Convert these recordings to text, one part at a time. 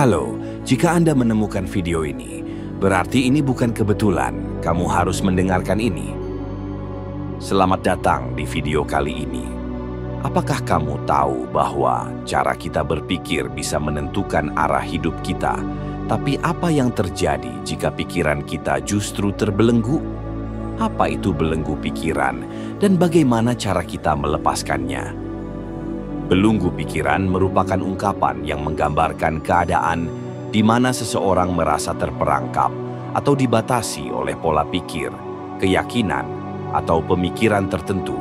Halo, jika Anda menemukan video ini, berarti ini bukan kebetulan. Kamu harus mendengarkan ini. Selamat datang di video kali ini. Apakah kamu tahu bahwa cara kita berpikir bisa menentukan arah hidup kita? Tapi apa yang terjadi jika pikiran kita justru terbelenggu? Apa itu belenggu pikiran dan bagaimana cara kita melepaskannya? Belenggu pikiran merupakan ungkapan yang menggambarkan keadaan di mana seseorang merasa terperangkap atau dibatasi oleh pola pikir, keyakinan, atau pemikiran tertentu.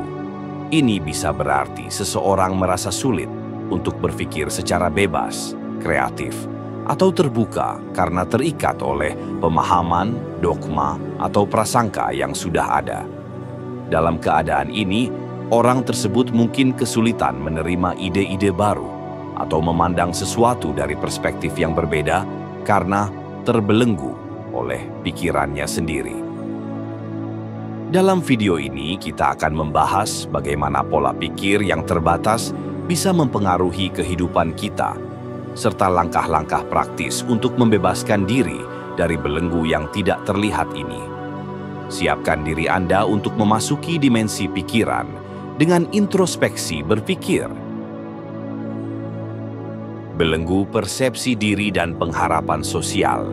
Ini bisa berarti seseorang merasa sulit untuk berpikir secara bebas, kreatif, atau terbuka karena terikat oleh pemahaman, dogma, atau prasangka yang sudah ada. Dalam keadaan ini, orang tersebut mungkin kesulitan menerima ide-ide baru atau memandang sesuatu dari perspektif yang berbeda karena terbelenggu oleh pikirannya sendiri. Dalam video ini, kita akan membahas bagaimana pola pikir yang terbatas bisa mempengaruhi kehidupan kita, serta langkah-langkah praktis untuk membebaskan diri dari belenggu yang tidak terlihat ini. Siapkan diri Anda untuk memasuki dimensi pikiran dengan introspeksi berpikir. Belenggu persepsi diri dan pengharapan sosial.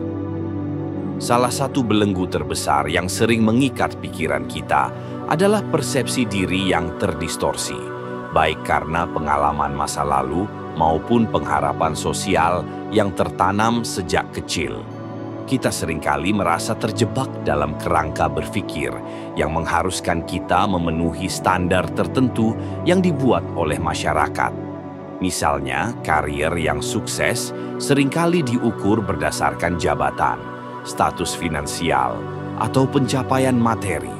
Salah satu belenggu terbesar yang sering mengikat pikiran kita adalah persepsi diri yang terdistorsi, baik karena pengalaman masa lalu maupun pengharapan sosial yang tertanam sejak kecil. Kita seringkali merasa terjebak dalam kerangka berpikir yang mengharuskan kita memenuhi standar tertentu yang dibuat oleh masyarakat. Misalnya, karier yang sukses seringkali diukur berdasarkan jabatan, status finansial, atau pencapaian materi.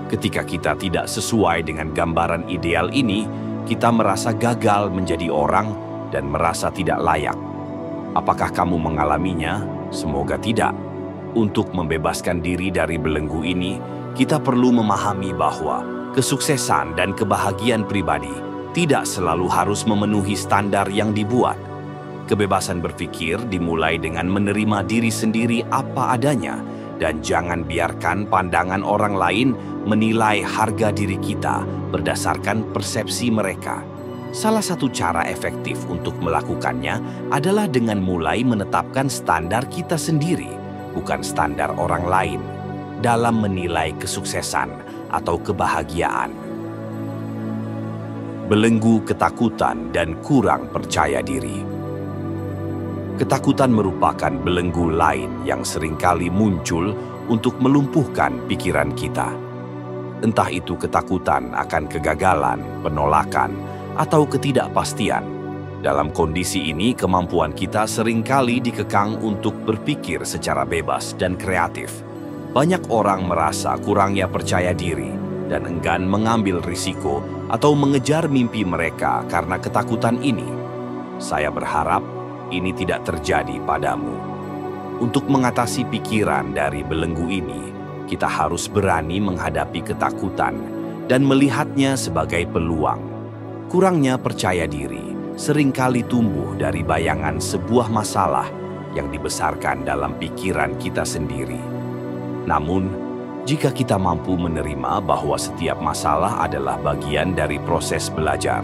Ketika kita tidak sesuai dengan gambaran ideal ini, kita merasa gagal menjadi orang dan merasa tidak layak. Apakah kamu mengalaminya? Semoga tidak. Untuk membebaskan diri dari belenggu ini, kita perlu memahami bahwa kesuksesan dan kebahagiaan pribadi tidak selalu harus memenuhi standar yang dibuat. Kebebasan berpikir dimulai dengan menerima diri sendiri apa adanya dan jangan biarkan pandangan orang lain menilai harga diri kita berdasarkan persepsi mereka. Salah satu cara efektif untuk melakukannya adalah dengan mulai menetapkan standar kita sendiri, bukan standar orang lain, dalam menilai kesuksesan atau kebahagiaan. Belenggu ketakutan dan kurang percaya diri. Ketakutan merupakan belenggu lain yang seringkali muncul untuk melumpuhkan pikiran kita. Entah itu ketakutan akan kegagalan, penolakan, atau ketidakpastian. Dalam kondisi ini, kemampuan kita seringkali dikekang untuk berpikir secara bebas dan kreatif. Banyak orang merasa kurangnya percaya diri dan enggan mengambil risiko atau mengejar mimpi mereka karena ketakutan ini. Saya berharap ini tidak terjadi padamu. Untuk mengatasi pikiran dari belenggu ini, kita harus berani menghadapi ketakutan dan melihatnya sebagai peluang. Kurangnya percaya diri seringkali tumbuh dari bayangan sebuah masalah yang dibesarkan dalam pikiran kita sendiri. Namun, jika kita mampu menerima bahwa setiap masalah adalah bagian dari proses belajar,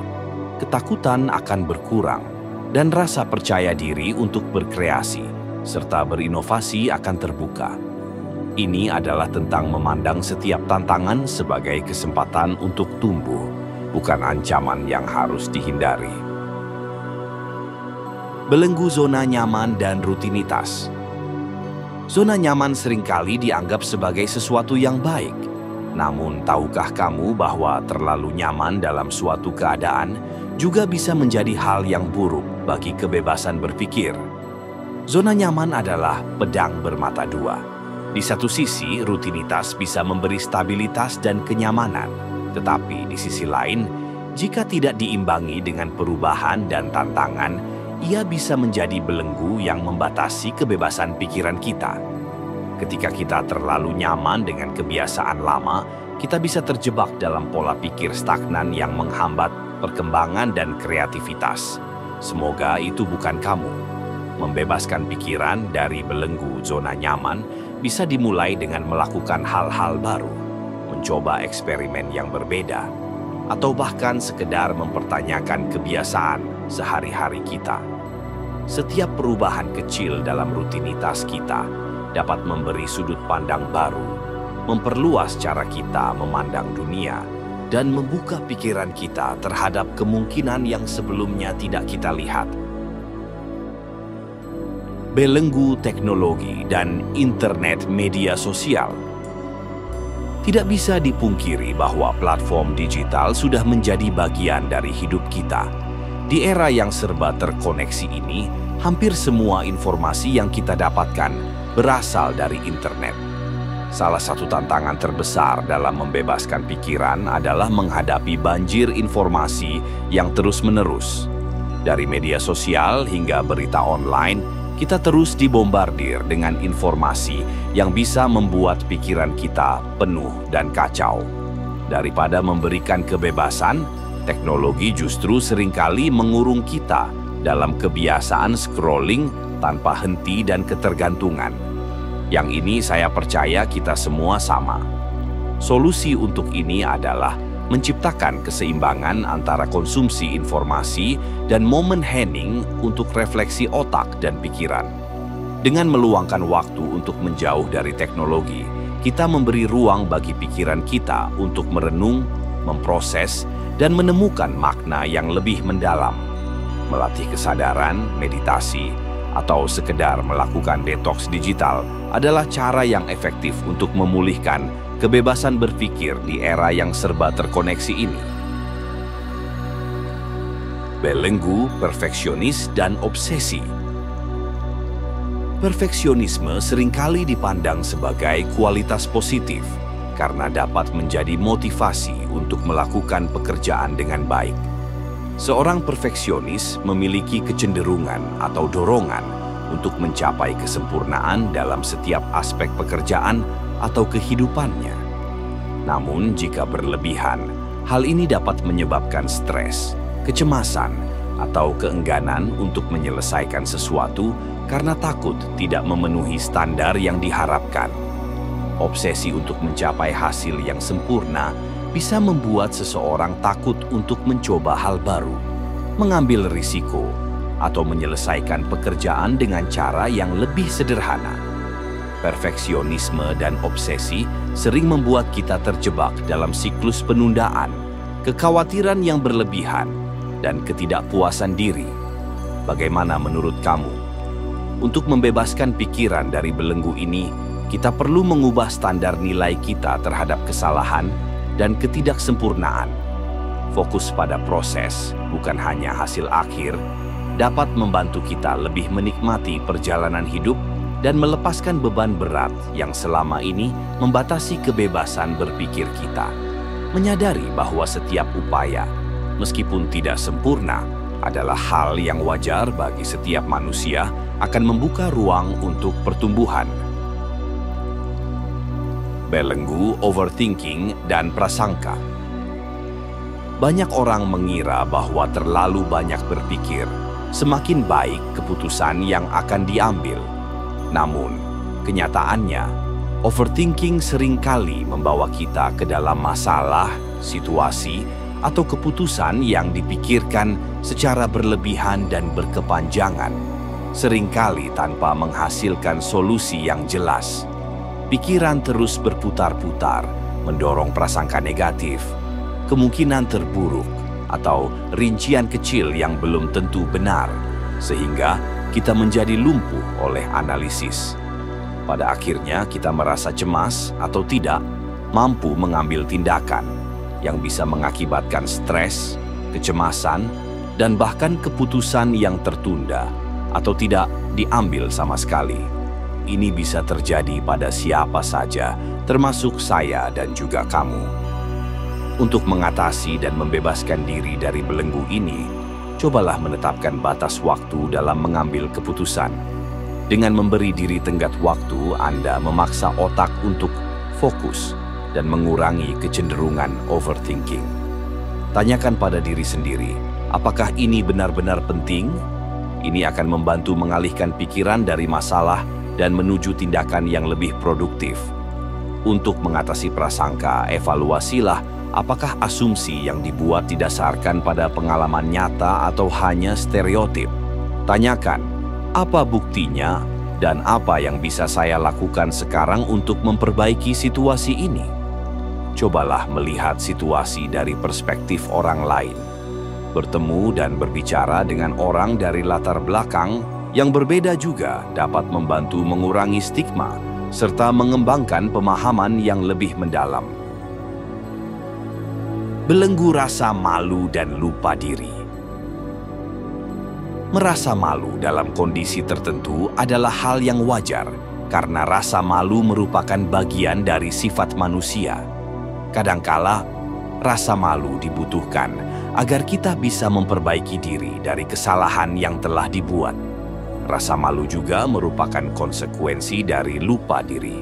ketakutan akan berkurang dan rasa percaya diri untuk berkreasi serta berinovasi akan terbuka. Ini adalah tentang memandang setiap tantangan sebagai kesempatan untuk tumbuh, bukan ancaman yang harus dihindari. Belenggu zona nyaman dan rutinitas. Zona nyaman seringkali dianggap sebagai sesuatu yang baik. Namun, tahukah kamu bahwa terlalu nyaman dalam suatu keadaan juga bisa menjadi hal yang buruk bagi kebebasan berpikir? Zona nyaman adalah pedang bermata dua. Di satu sisi, rutinitas bisa memberi stabilitas dan kenyamanan. Tetapi di sisi lain, jika tidak diimbangi dengan perubahan dan tantangan, ia bisa menjadi belenggu yang membatasi kebebasan pikiran kita. Ketika kita terlalu nyaman dengan kebiasaan lama, kita bisa terjebak dalam pola pikir stagnan yang menghambat perkembangan dan kreativitas. Semoga itu bukan kamu. Membebaskan pikiran dari belenggu zona nyaman bisa dimulai dengan melakukan hal-hal baru, mencoba eksperimen yang berbeda, atau bahkan sekedar mempertanyakan kebiasaan sehari-hari kita. Setiap perubahan kecil dalam rutinitas kita dapat memberi sudut pandang baru, memperluas cara kita memandang dunia, dan membuka pikiran kita terhadap kemungkinan yang sebelumnya tidak kita lihat. Belenggu teknologi dan internet media sosial. Tidak bisa dipungkiri bahwa platform digital sudah menjadi bagian dari hidup kita. Di era yang serba terkoneksi ini, hampir semua informasi yang kita dapatkan berasal dari internet. Salah satu tantangan terbesar dalam membebaskan pikiran adalah menghadapi banjir informasi yang terus-menerus. Dari media sosial hingga berita online, kita terus dibombardir dengan informasi yang bisa membuat pikiran kita penuh dan kacau. Daripada memberikan kebebasan, teknologi justru seringkali mengurung kita dalam kebiasaan scrolling tanpa henti dan ketergantungan. Yang ini saya percaya kita semua sama. Solusi untuk ini adalah menciptakan keseimbangan antara konsumsi informasi dan momen hening untuk refleksi otak dan pikiran. Dengan meluangkan waktu untuk menjauh dari teknologi, kita memberi ruang bagi pikiran kita untuk merenung, memproses, dan menemukan makna yang lebih mendalam. Melatih kesadaran, meditasi, atau sekedar melakukan detoks digital adalah cara yang efektif untuk memulihkan kebebasan berpikir di era yang serba terkoneksi ini. Belenggu, perfeksionis, dan obsesi. Perfeksionisme seringkali dipandang sebagai kualitas positif karena dapat menjadi motivasi untuk melakukan pekerjaan dengan baik. Seorang perfeksionis memiliki kecenderungan atau dorongan untuk mencapai kesempurnaan dalam setiap aspek pekerjaan atau kehidupannya. Namun, jika berlebihan, hal ini dapat menyebabkan stres, kecemasan, atau keengganan untuk menyelesaikan sesuatu karena takut tidak memenuhi standar yang diharapkan. Obsesi untuk mencapai hasil yang sempurna bisa membuat seseorang takut untuk mencoba hal baru, mengambil risiko, atau menyelesaikan pekerjaan dengan cara yang lebih sederhana. Perfeksionisme dan obsesi sering membuat kita terjebak dalam siklus penundaan, kekhawatiran yang berlebihan, dan ketidakpuasan diri. Bagaimana menurut kamu? Untuk membebaskan pikiran dari belenggu ini, kita perlu mengubah standar nilai kita terhadap kesalahan dan ketidaksempurnaan. Fokus pada proses, bukan hanya hasil akhir, dapat membantu kita lebih menikmati perjalanan hidup dan melepaskan beban berat yang selama ini membatasi kebebasan berpikir kita. Menyadari bahwa setiap upaya, meskipun tidak sempurna, adalah hal yang wajar bagi setiap manusia akan membuka ruang untuk pertumbuhan. Belenggu, overthinking, dan prasangka. Banyak orang mengira bahwa terlalu banyak berpikir, semakin baik keputusan yang akan diambil. Namun, kenyataannya, overthinking seringkali membawa kita ke dalam masalah, situasi, atau keputusan yang dipikirkan secara berlebihan dan berkepanjangan, seringkali tanpa menghasilkan solusi yang jelas. Pikiran terus berputar-putar, mendorong prasangka negatif, kemungkinan terburuk, atau rincian kecil yang belum tentu benar, sehingga kita menjadi lumpuh oleh analisis. Pada akhirnya kita merasa cemas atau tidak mampu mengambil tindakan yang bisa mengakibatkan stres, kecemasan, dan bahkan keputusan yang tertunda atau tidak diambil sama sekali. Ini bisa terjadi pada siapa saja, termasuk saya dan juga kamu. Untuk mengatasi dan membebaskan diri dari belenggu ini, cobalah menetapkan batas waktu dalam mengambil keputusan. Dengan memberi diri tenggat waktu, Anda memaksa otak untuk fokus dan mengurangi kecenderungan overthinking. Tanyakan pada diri sendiri, apakah ini benar-benar penting? Ini akan membantu mengalihkan pikiran dari masalah dan menuju tindakan yang lebih produktif. Untuk mengatasi prasangka, evaluasilah apakah asumsi yang dibuat didasarkan pada pengalaman nyata atau hanya stereotip. Tanyakan, apa buktinya dan apa yang bisa saya lakukan sekarang untuk memperbaiki situasi ini? Cobalah melihat situasi dari perspektif orang lain. Bertemu dan berbicara dengan orang dari latar belakang yang berbeda juga dapat membantu mengurangi stigma serta mengembangkan pemahaman yang lebih mendalam. Belenggu rasa malu dan lupa diri. Merasa malu dalam kondisi tertentu adalah hal yang wajar karena rasa malu merupakan bagian dari sifat manusia. Kadangkala, rasa malu dibutuhkan agar kita bisa memperbaiki diri dari kesalahan yang telah dibuat. Rasa malu juga merupakan konsekuensi dari lupa diri.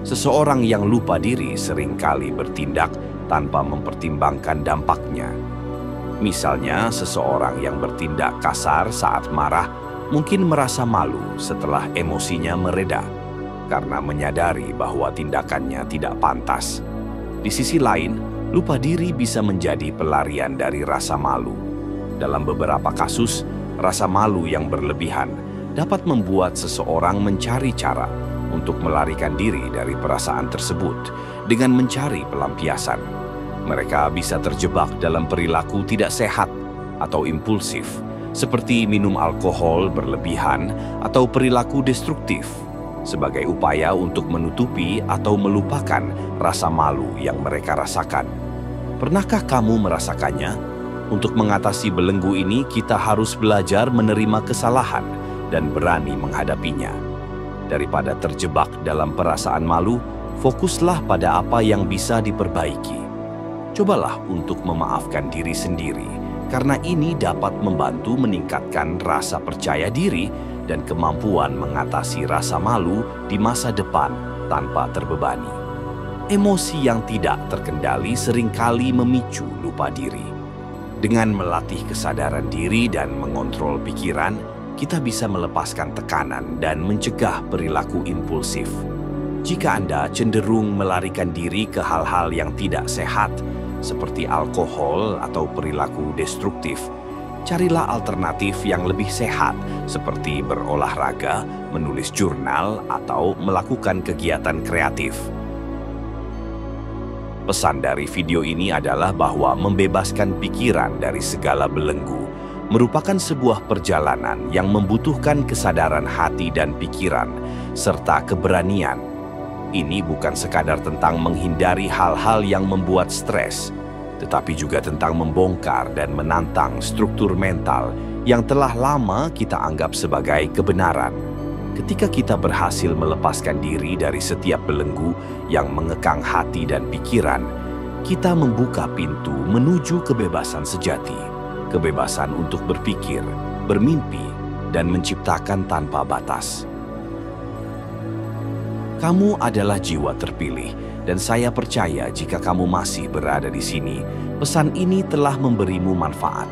Seseorang yang lupa diri seringkali bertindak tanpa mempertimbangkan dampaknya. Misalnya, seseorang yang bertindak kasar saat marah mungkin merasa malu setelah emosinya mereda karena menyadari bahwa tindakannya tidak pantas. Di sisi lain, lupa diri bisa menjadi pelarian dari rasa malu. Dalam beberapa kasus, rasa malu yang berlebihan dapat membuat seseorang mencari cara untuk melarikan diri dari perasaan tersebut dengan mencari pelampiasan. Mereka bisa terjebak dalam perilaku tidak sehat atau impulsif, seperti minum alkohol berlebihan atau perilaku destruktif, sebagai upaya untuk menutupi atau melupakan rasa malu yang mereka rasakan. Pernahkah kamu merasakannya? Untuk mengatasi belenggu ini, kita harus belajar menerima kesalahan dan berani menghadapinya. Daripada terjebak dalam perasaan malu, fokuslah pada apa yang bisa diperbaiki. Cobalah untuk memaafkan diri sendiri, karena ini dapat membantu meningkatkan rasa percaya diri dan kemampuan mengatasi rasa malu di masa depan tanpa terbebani. Emosi yang tidak terkendali seringkali memicu lupa diri. Dengan melatih kesadaran diri dan mengontrol pikiran, kita bisa melepaskan tekanan dan mencegah perilaku impulsif. Jika Anda cenderung melarikan diri ke hal-hal yang tidak sehat, seperti alkohol atau perilaku destruktif, carilah alternatif yang lebih sehat, seperti berolahraga, menulis jurnal, atau melakukan kegiatan kreatif. Pesan dari video ini adalah bahwa membebaskan pikiran dari segala belenggu merupakan sebuah perjalanan yang membutuhkan kesadaran hati dan pikiran, serta keberanian. Ini bukan sekadar tentang menghindari hal-hal yang membuat stres, tetapi juga tentang membongkar dan menantang struktur mental yang telah lama kita anggap sebagai kebenaran. Ketika kita berhasil melepaskan diri dari setiap belenggu yang mengekang hati dan pikiran, kita membuka pintu menuju kebebasan sejati, kebebasan untuk berpikir, bermimpi, dan menciptakan tanpa batas. Kamu adalah jiwa terpilih, dan saya percaya jika kamu masih berada di sini, pesan ini telah memberimu manfaat.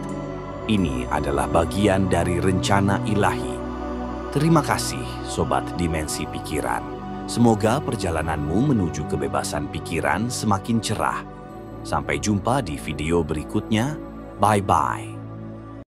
Ini adalah bagian dari rencana ilahi. Terima kasih, Sobat Dimensi Pikiran. Semoga perjalananmu menuju kebebasan pikiran semakin cerah. Sampai jumpa di video berikutnya. Bye-bye.